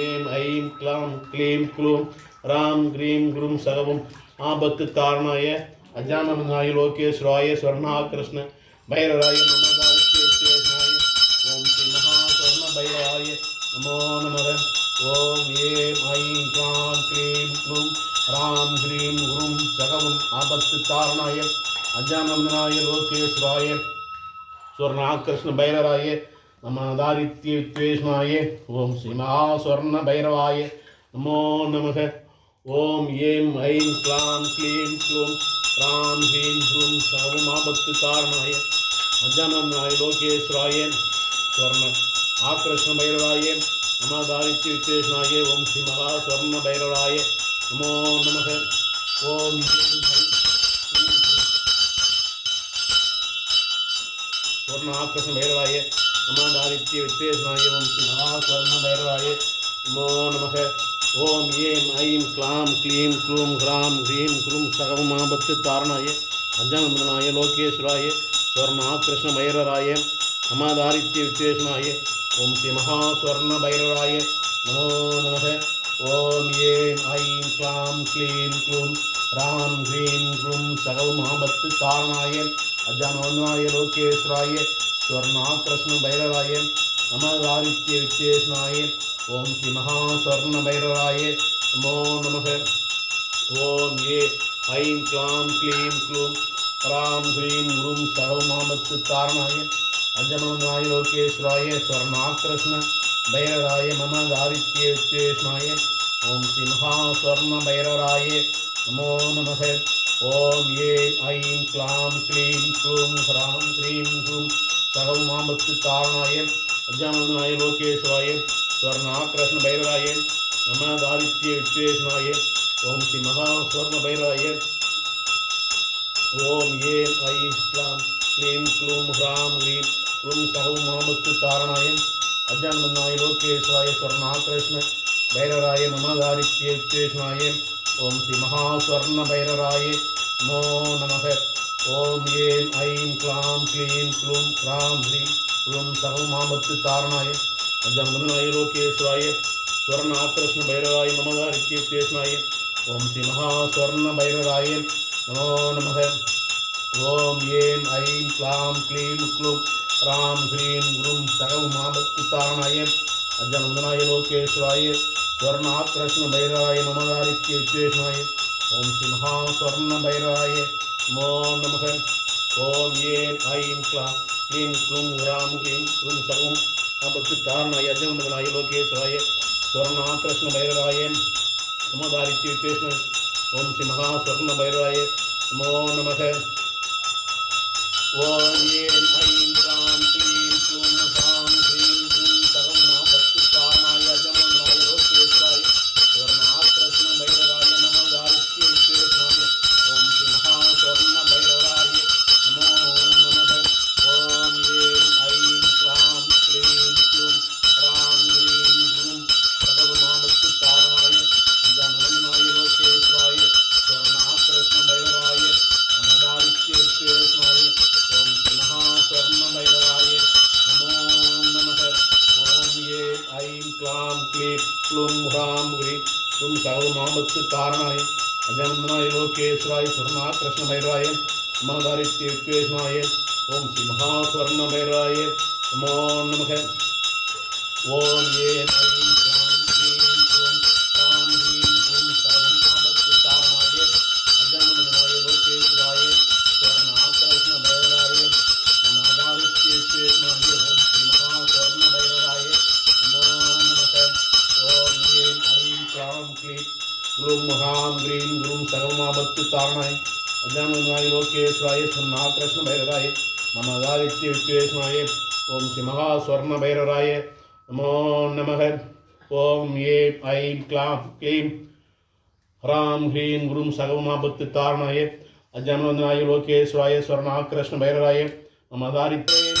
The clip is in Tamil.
ஏம் ஐம் க்ளாம் க்ளீம் க்ளூம் ராம் க்ரீம் குரும் சகவும் ஆபத்து காரணாய அஜானமனாய லோகேஸ்வராய ஸ்வர்ணாகிருஷ்ண பைரராய நமதாரித்யேஷ்ணாய ஓம் ஸ்ரீ மகா ஸ்வர்ண பைரவாய நமோ நமக ஓம் ஏம் ஐம் க்ளாம் க்ளீம் க்ளூம் ராம் க்ரீம் குரும் சகவும் ஆபத்து காரணாய அஜானமனாய லோகேஸ்வராய ஸ்வர்ணாகிருஷ்ண பைரராய நமதாரித்யேஷ்ணாய ஓம் ஸ்ரீ மகா ஸ்வர்ண பைரவாய நமோ நமக ஓம் ஏம் ஐம் க்ளாம் க்ளீம் க்ளூம் ராம் க்ரீம் குரும் சகவும் ஆபத்து காரணாய அஜானமனாய லோகேஸ்வராய ஸ்வர்ண ஆகிருஷ்ண பைரவாய நமதாரித்யேஷ்ணாய ஓம் ஸ்ரீ மகா ஸ்வர்ண பைரவாய நமோ நமக ஓம் ஏம் ஸ்வர்ண ஆகிருஷ்ண பைரவாய நமதாரித்யேஷ்ணாய ஓம் ஸ்ரீ மகா ஸ்வர்ண பைரவாய நமோ நமக ஓம் ஏம் ஐம் க்ளாம் க்ளீம் க்ளூம் ஹ்ராம் ஹ்ரீம் குரும் சகவும் ஆபத்து காரணாய அஜானமனாய லோகேஸ்வராய ஸ்வர்ணாகிருஷ்ண பைரவாய நமதாரித்யேஷ்ணாய ஓம் ஸ்ரீ மகா ஸ்வர்ண பைரவாய நமோ நமக ஓம் ஏம் ஐம் க்ளாம் க்ளீம் க்ளூம் ராம் ஹ்ரீம் குரும் சகவும் ஆபத்து காரணாய அஜானமனாய லோகேஸ்வராய ஸ்வர்ணாகிருஷ்ண பைரவாய நமதாரித்யேஷ்ணாய ஓம் ஸ்ரீ மகா ஸ்வர்ண பைரவாய நமோ நமக ஓம் ஏ ஐம் க்ளாம் க்ளீம் க்ளூம் ராம் ஹ்ரீம் குரும் சகவும் ஆபத்து காரணாய அஜானமனாய லோகேஸ்வராய ஸ்வர்ணாகிருஷ்ண பைரவாய நமதாரித்யேஷ்ணாய ஓம் ஸ்ரீ மகா ஸ்வர்ண பைரவாய நமோ நமக ஓம் ஏ ஐம் க்ளாம் க்ளீம் க்ளூம் ஹ்ராம் ஹ்ரீம் குரும் சகவும் ஆபத்து காரணாய அஜானமனாய லோகேஸ்வராய ஸ்வர்ணாகிருஷ்ண பைரவாய நமதாரித்யேஷ்ணாய ஓம் ஸ்ரீ மகா ஸ்வர்ண பைரவாய ஓம் ஏம் ஐம் க்ளாம் க்ளீம் க்ளூம் ஹ்ராம் ஹ்ரீம் குரும் சகவும் ஆபத்து காரணாய அஜானமனாய லோகேஸ்வராய ஸ்வர்ணாகிருஷ்ண பைரவாய நமதாரித்யேஷ்ணாய ஓம் ஸ்ரீ மகா ஸ்வர்ண பைரவாய நமோ நமக ஓம் ஏம் ஐம் க்ளாம் க்ளீம் க்ளூம் ஹ்ராம் ஹ்ரீம் குரும் சகவும் ஆபத்து காரணாய அஜானமனாய லோகேஸ்வராய ஸ்வர்ணாகிருஷ்ண பைரவாய நமதாரித்யேஷ்ணாய ஓம் ஸ்ரீ மகா ஸ்வர்ண பைரவாய நமோ நமக ஓம் ஏம் ஐம் க்ளாம் க்ளீம் க்ளூம் ராம் ஹ்ரீம் குரும் சகவும் ஆபத்து காரணாய அஜானமனாய லோகேஸ்வராய ஸ்வர்ணாகிருஷ்ண பைரவாய நமதாரித்யேஷ்ணாய ஓம் ஸ்ரீ மகா ஸ்வர்ண பைரவாய நமோ நமக ஓம் ஏம் ஐம் க்ளாம் க்ளீம் க்ளூம் ராம் ஹ்ரீம் குரும் சகவும் ஆபத்து காரணாய அஜானமனாய லோகேஸ்வராய ஸ்வர்ணாகிருஷ்ண பைரவாய நமதாரித்யேஷ்ணாய ஓம் ஸ்ரீ மகா ஸ்வர்ண பைரவாய நமோ நமக ஓம் ஏம் ஐம் க்ளாம் க்ளீம் க்ளூம் ஹ்ராம் ஹ்ரீம் குரும் சகவும் ஆபத்து காரணாய அஜானமனாய லோகேஸ்வராய ஸ்வர்ணாகிருஷ்ண பைரவாய நமதாரித்யேஷ்ணாய ஓம் ஸ்ரீ மகா ஸ்வர்ண பைரவாய நமோ நமக ஓம் ஏம் ஐம் க்ளாம் க்ளீம் க்ளூம் ராம் ஹ்ரீம் குரும் சகவும் ஆபத்து காரணாய அஜானமனாய லோகேஸ்வராய ஸ்வர்ணாகிருஷ்ண பைரவாய நமதாரித்யேஷ்ணாய ஓம் ஸ்ரீ மகா ஸ்வர்ண பைரவாய நமோ நமக ஓம் ஏம் ஐம் க்ளாம் க்ளீம் க்ளூம் ஹ்ராம் ஹ்ரீம் குரும் சகவும் ஆபத்து காரணாய அஜானமனாய லோகேஸ்வராய ஸ்வர்ணாகிருஷ்ண பைரவாய நமதாரித்யேஷ்ணாய ஓம் ஸ்ரீ மகா ஸ்வர்ண பைரவாய நமோ நமக ஓம் ஏம் ஐம் க்ளாம் க்ளீம் க்ளூம் ராம் ஹ்ரீம் குரும் சகவும் ஆபத்து காரணாய அஜானமனாய லோகேஸ்வராய ஸ்வர்ணாகிருஷ்ண பைரவாய நமதாரித்யேஷ்ணாய ஓம் ஸ்ரீ மகா ஸ்வர்ண பைரவாய நமோ நமக ஓம் ஏம் ஐம் க்ளாம் க்ளீம் க்ளூம் ஹ்ராம் ஹ்ரீம் குரும் சகவும் ஆபத்து காரணாய அஜானமனாய லோகேஸ்வராய ஸ்வர்ணாகிருஷ்ண பைரவாய நமதாரித்யேஷ்ணாய ஓம் ஸ்ரீ மகா ஸ்வர்ண பைரவாய நமோ நமக ஓம் ஏம் ஐம் க்ளாம் க்ளீம் ஹ்ராம் ஹ்ரீம் குரும் சகவும் ஆபத்து காரணாய அஜானமனாய லோகேஸ்வராய ஸ்வர்ணாகிருஷ்ண பைரவாய நமதாரித்யே